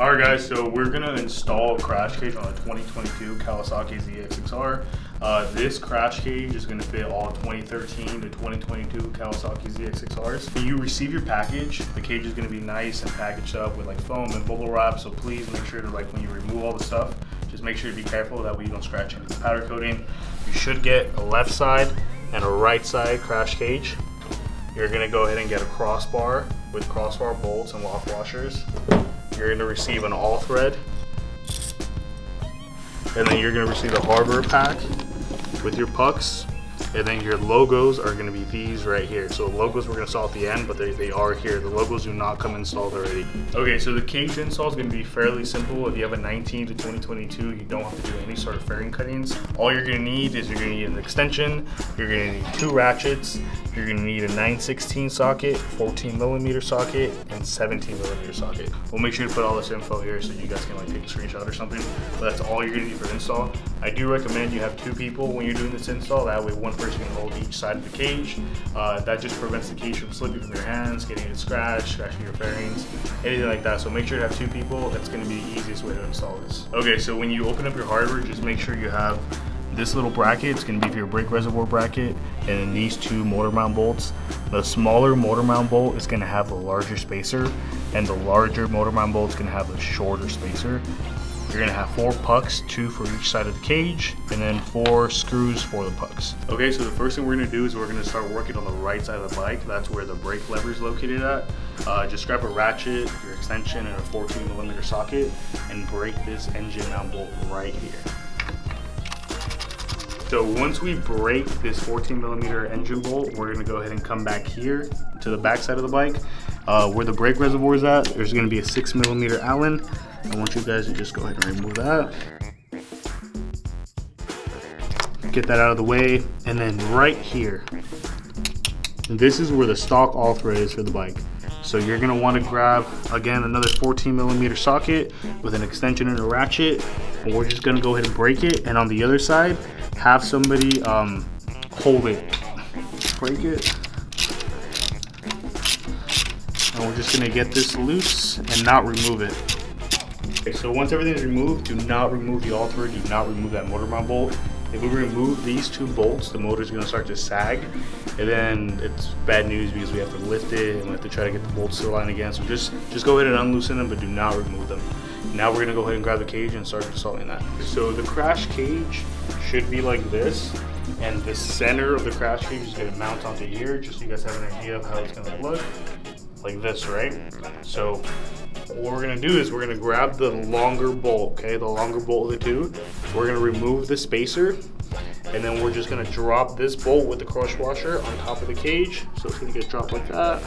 Alright guys, so we're going to install a crash cage on a 2022 Kawasaki ZX6R. This crash cage is going to fit all 2013 to 2022 Kawasaki ZX6Rs. When you receive your package, the cage is going to be nice and packaged up with like foam and bubble wrap, so please make sure to, like, when you remove all the stuff, just make sure to be careful, that way you don't scratch into the powder coating. You should get a left side and a right side crash cage. You're going to go ahead and get a crossbar with crossbar bolts and lock washers. You're going to receive an all thread, and then you're going to receive a hardware pack with your pucks, and then your logos are going to be these right here. So logos we're going to install at the end, but they are here. The logos do not come installed already. Okay, so the cage install is going to be fairly simple. If you have a 19 to 2022, you don't have to do any sort of fairing cuttings. All you're going to need is you're going to need an extension, you're going to need 2 ratchets, you're going to need a 9/16 socket, 14mm socket, and 17mm socket. We'll make sure to put all this info here so you guys can like take a screenshot or something. But that's all you're going to need for the install. I do recommend you have 2 people when you're doing this install. That way one person can hold each side of the cage. That just prevents the cage from slipping from your hands, getting it scratched, scratching your fairings, anything like that. So make sure to have 2 people. That's going to be the easiest way to install this. Okay, so when you open up your hardware, just make sure you have this little bracket. It's going to be for your brake reservoir bracket, and then these 2 motor mount bolts. The smaller motor mount bolt is going to have a larger spacer, and the larger motor mount bolt is going to have a shorter spacer. You're going to have 4 pucks, 2 for each side of the cage, and then 4 screws for the pucks. Okay, so the first thing we're going to do is we're going to start working on the right side of the bike. That's where the brake lever is located at. Just grab a ratchet, your extension, and a 14mm socket, and break this engine mount bolt right here. So once we break this 14mm engine bolt, we're going to go ahead and come back here to the back side of the bike. Where the brake reservoir is at, there's going to be a 6mm Allen. I want you guys to just go ahead and remove that. Get that out of the way. And then right here, this is where the stock all thread is for the bike. So you're going to want to grab, again, another 14mm socket with an extension and a ratchet. And we're just going to go ahead and break it. And on the other side, have somebody hold it. Break it. And we're just going to get this loose and not remove it. Okay, so once everything is removed, do not remove the all thread, do not remove that motor mount bolt. If we remove these 2 bolts, the motor is going to start to sag, and then it's bad news because we have to lift it and we have to try to get the bolts to align again. So just go ahead and unloosen them, but do not remove them. Now we're going to go ahead and grab the cage and start installing that. So the crash cage should be like this, and the center of the crash cage is going to mount onto here, just so you guys have an idea of how it's going to look. Like this, right? So what we're going to do is we're going to grab the longer bolt, okay, the longer bolt of the 2. We're going to remove the spacer, and then we're just going to drop this bolt with the crush washer on top of the cage. So it's going to get dropped like that.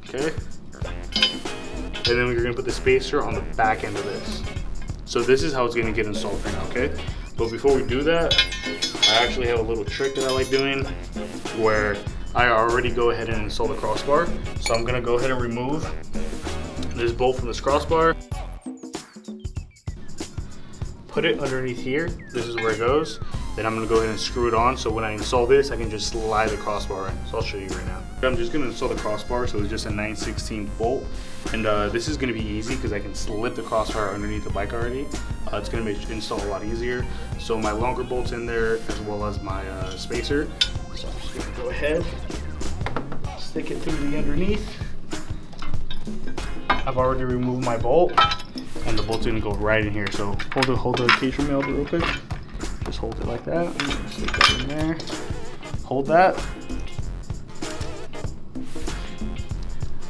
Okay. And then we're going to put the spacer on the back end of this. So this is how it's going to get installed right now, okay? But before we do that, I actually have a little trick that I like doing where I already go ahead and install the crossbar. So I'm going to go ahead and remove this bolt from this crossbar. Put it underneath here. This is where it goes. Then I'm going to go ahead and screw it on, so when I install this, I can just slide the crossbar in. So I'll show you right now. I'm just going to install the crossbar, so it's just a 9/16 bolt. And this is going to be easy because I can slip the crossbar underneath the bike already. It's going to make install a lot easier. So my longer bolt's in there as well as my spacer. So I'm just going to go ahead, stick it through the underneath. I've already removed my bolt, and the bolt's going to go right in here. So hold the cage for me real quick. Just hold it like that. I'm gonna stick that in there. Hold that.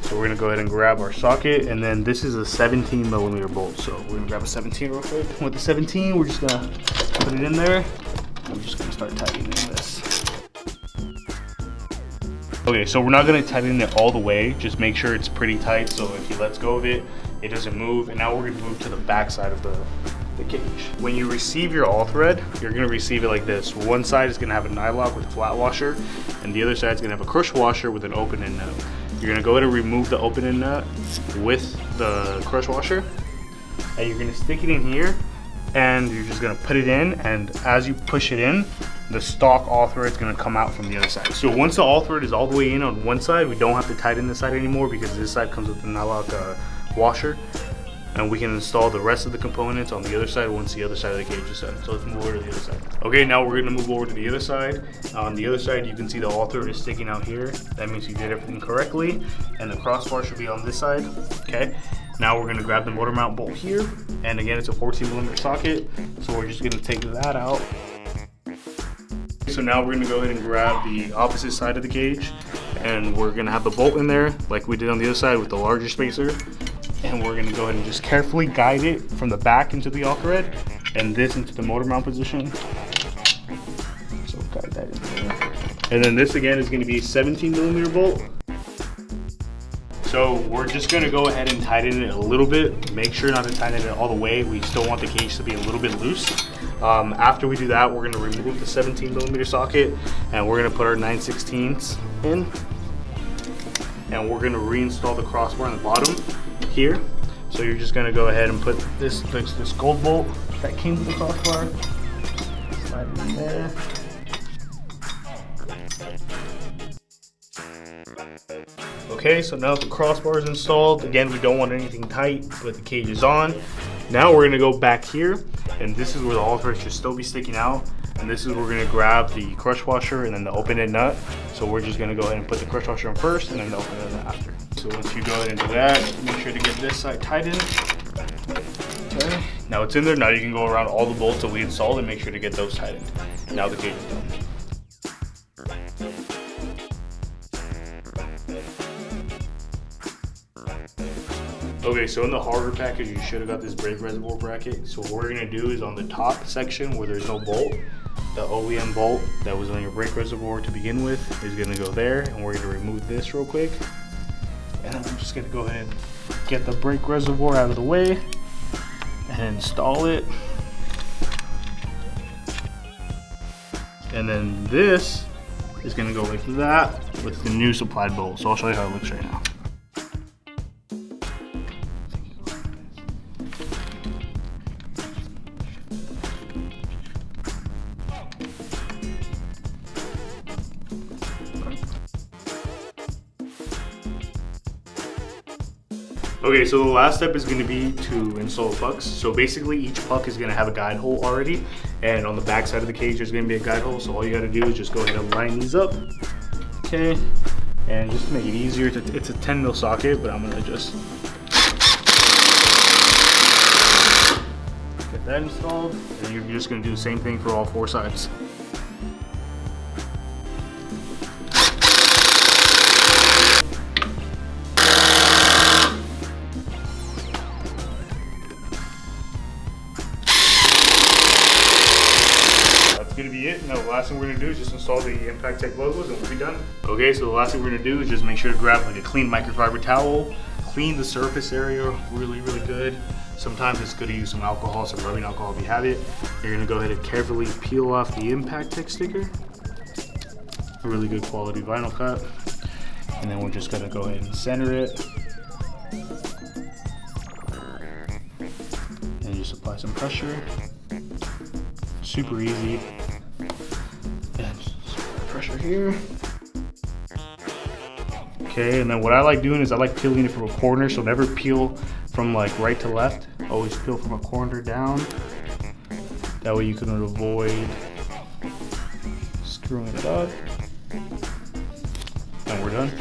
So we're gonna go ahead and grab our socket, and then this is a 17mm bolt. So we're gonna grab a 17 real quick. With the 17, we're just gonna put it in there. I'm just gonna start tightening this. Okay, so we're not gonna tighten it all the way. Just make sure it's pretty tight, so if he lets go of it, it doesn't move. And now we're gonna move to the back side of the cage. When you receive your all thread, you're going to receive it like this. One side is going to have a nylock with a flat washer, and the other side is going to have a crush washer with an open end nut. You're going to go ahead and remove the open end nut with the crush washer, and you're going to stick it in here, and you're just going to put it in, and as you push it in, the stock all thread is going to come out from the other side. So once the all thread is all the way in on one side, we don't have to tighten this side anymore because this side comes with the nylock washer, and we can install the rest of the components on the other side once the other side of the cage is done. So let's move over to the other side. Okay, now we're going to move over to the other side. On the other side, you can see the all thread is sticking out here. That means you did everything correctly, and the crossbar should be on this side. Okay, now we're going to grab the motor mount bolt here, and again, it's a 14mm socket, so we're just going to take that out. So now we're going to go ahead and grab the opposite side of the cage, and we're going to have the bolt in there like we did on the other side with the larger spacer, and we're going to go ahead and just carefully guide it from the back into the all thread and this into the motor mount position. So guide that in there. And then this again is going to be a 17mm bolt. So we're just going to go ahead and tighten it a little bit. Make sure not to tighten it all the way. We still want the cage to be a little bit loose. After we do that, we're going to remove the 17mm socket, and we're going to put our 9/16 in, and we're going to reinstall the crossbar on the bottom here. So you're just going to go ahead and put this gold bolt that came with the crossbar, slide it in there. Okay, so now the crossbar is installed. Again, we don't want anything tight, but the cage is on. Now we're gonna go back here, and this is where the all thread should still be sticking out. And this is where we're gonna grab the crush washer and then the open-end nut. So we're just gonna go ahead and put the crush washer on first and then the open-end nut after. So once you go ahead and do that, make sure to get this side tightened. Okay, now it's in there. Now you can go around all the bolts that we installed and make sure to get those tightened. Now the cage is done. Okay, so in the hardware package, you should have got this brake reservoir bracket. So what we're gonna do is on the top section where there's no bolt, the OEM bolt that was on your brake reservoir to begin with is gonna go there, and we're gonna remove this real quick. And I'm just gonna go ahead and get the brake reservoir out of the way and install it. And then this is gonna go like that with the new supplied bolt. So I'll show you how it looks right now. Okay, so the last step is going to be to install the pucks. So basically each puck is going to have a guide hole already, and on the back side of the cage there's going to be a guide hole. So all you got to do is just go ahead and line these up. Okay, and just to make it easier, it's a 10mm socket, but I'm going to just get that installed, and you're just going to do the same thing for all four sides. Gonna be it. Now the last thing we're gonna do is just install the Impaktech logos and we'll be done. Okay, so the last thing we're gonna do is just make sure to grab like a clean microfiber towel, clean the surface area really good. Sometimes it's good to use some alcohol, some rubbing alcohol if you have it. You're gonna go ahead and carefully peel off the Impaktech sticker. A really good quality vinyl cut. And then we're just gonna go ahead and center it. And just apply some pressure. Super easy. And pressure here. Okay, and then what I like doing is I like peeling it from a corner, so never peel from like right to left. Always peel from a corner down. That way you can avoid screwing it up. And we're done.